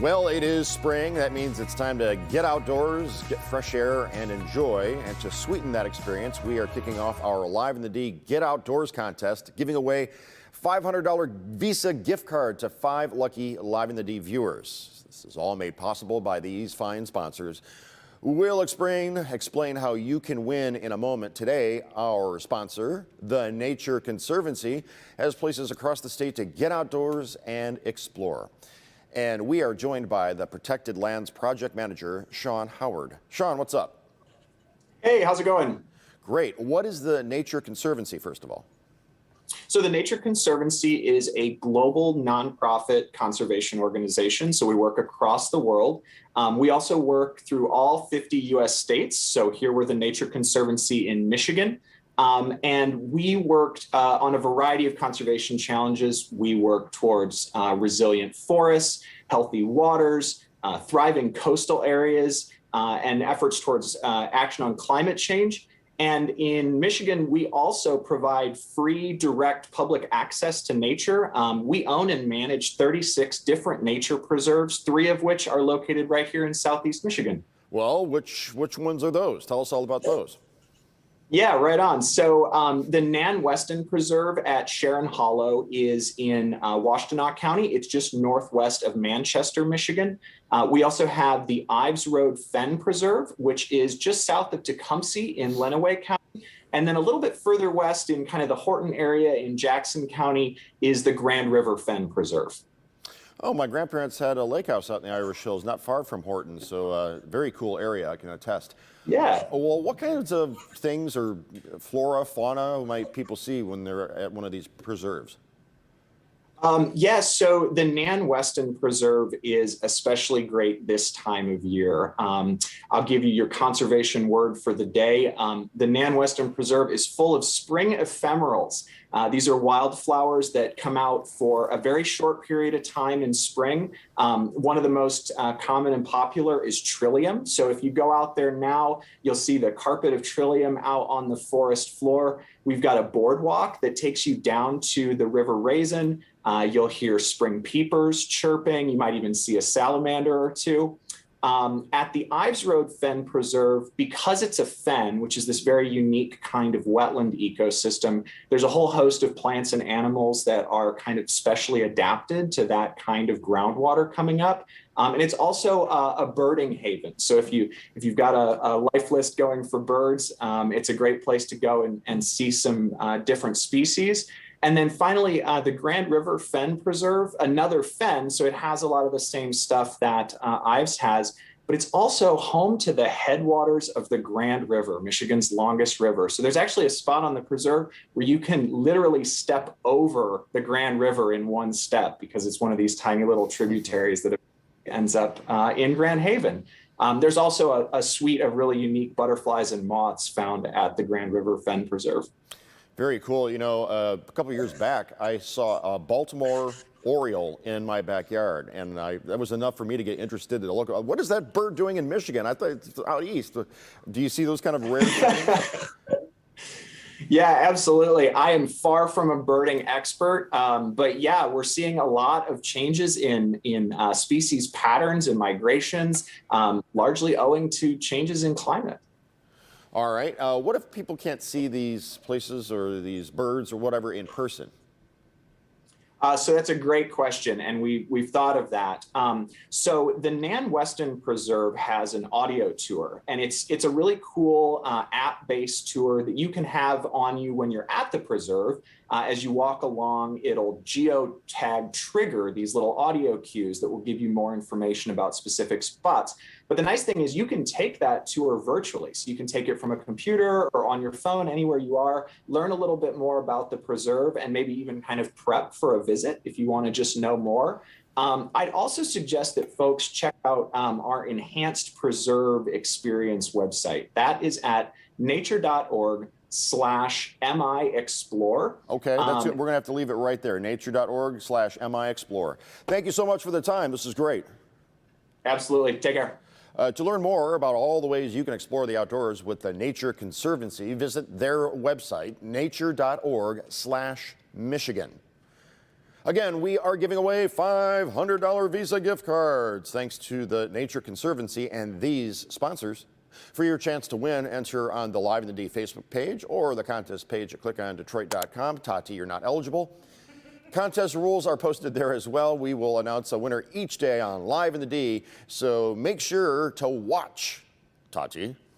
Well, it is spring. That means it's time to get outdoors, get fresh air, and enjoy. And to sweeten that experience, we are kicking off our Live in the D Get Outdoors contest, giving away $500 Visa gift card to 5 lucky Live in the D viewers. This is all made possible by these fine sponsors. We'll explain how you can win in a moment. Today, our sponsor, the Nature Conservancy, has places across the state to get outdoors and explore. And we are joined by the Protected Lands Project Manager, Sean Howard. Sean, what's up? Hey, how's it going? Great. What is the Nature Conservancy, first of all? So the Nature Conservancy is a global nonprofit conservation organization. So we work across the world. We also work through all 50 US states. So here we're the Nature Conservancy in Michigan. And we worked on a variety of conservation challenges. We work towards resilient forests, healthy waters, thriving coastal areas, and efforts towards action on climate change. And in Michigan, we also provide free, direct public access to nature. We own and manage 36 different nature preserves, 3 of which are located right here in Southeast Michigan. Well, which ones are those? Tell us all about those. Yeah, right on. So the Nan Weston Preserve at Sharon Hollow is in Washtenaw County. It's just northwest of Manchester, Michigan. We also have the Ives Road Fen Preserve, which is just south of Tecumseh in Lenawee County. And then a little bit further west in kind of the Horton area in Jackson County is the Grand River Fen Preserve. Oh, my grandparents had a lake house out in the Irish Hills, not far from Horton, so very cool area, I can attest. Yeah. Well, what kinds of things or flora, fauna might people see when they're at one of these preserves? Yes, so the Nan Weston Preserve is especially great this time of year. I'll give you your conservation word for the day. The Nan Weston Preserve is full of spring ephemerals. These are wildflowers that come out for a very short period of time in spring. One of the most common and popular is trillium. So if you go out there now, you'll see the carpet of trillium out on the forest floor. We've got a boardwalk that takes you down to the River Raisin. You'll hear spring peepers chirping. You might even see a salamander or two. At the Ives Road Fen Preserve, because it's a fen, which is this very unique kind of wetland ecosystem, there's a whole host of plants and animals that are kind of specially adapted to that kind of groundwater coming up. And it's also a birding haven. So if you've got a life list going for birds, it's a great place to go and see some different species. And then finally, the Grand River Fen Preserve, another fen, so it has a lot of the same stuff that Ives has, but it's also home to the headwaters of the Grand River, Michigan's longest river. So there's actually a spot on the preserve where you can literally step over the Grand River in one step because it's one of these tiny little tributaries that ends up in Grand Haven. There's also a suite of really unique butterflies and moths found at the Grand River Fen Preserve. Very cool. You know, a couple of years back, I saw a Baltimore oriole in my backyard, and that was enough for me to get interested to look. What is that bird doing in Michigan? I thought it's out east. Do you see those kind of rare things? Yeah, absolutely. I am far from a birding expert, but yeah, we're seeing a lot of changes in species patterns and migrations, largely owing to changes in climate. All right. What if people can't see these places or these birds or whatever in person? So that's a great question, and we've thought of that. So the Nan Weston Preserve has an audio tour, and it's a really cool app-based tour that you can have on you when you're at the preserve. As you walk along, it'll geotag trigger these little audio cues that will give you more information about specific spots. But the nice thing is you can take that tour virtually. So you can take it from a computer or on your phone, anywhere you are, learn a little bit more about the preserve, and maybe even kind of prep for a visit if you want to just know more. I'd also suggest that folks check out our Enhanced Preserve Experience website. That is at nature.org/MIExplore. Okay, that's it. We're going to have to leave it right there, nature.org/MIExplore. Thank you so much for the time. This is great. Absolutely. Take care. To learn more about all the ways you can explore the outdoors with the Nature Conservancy, visit their website, nature.org/Michigan. Again, we are giving away $500 Visa gift cards thanks to the Nature Conservancy and these sponsors. For your chance to win, enter on the Live in the D Facebook page or the contest page at clickondetroit.com. Tati, you're not eligible. Contest rules are posted there as well. We will announce a winner each day on Live in the D, so make sure to watch, Tati.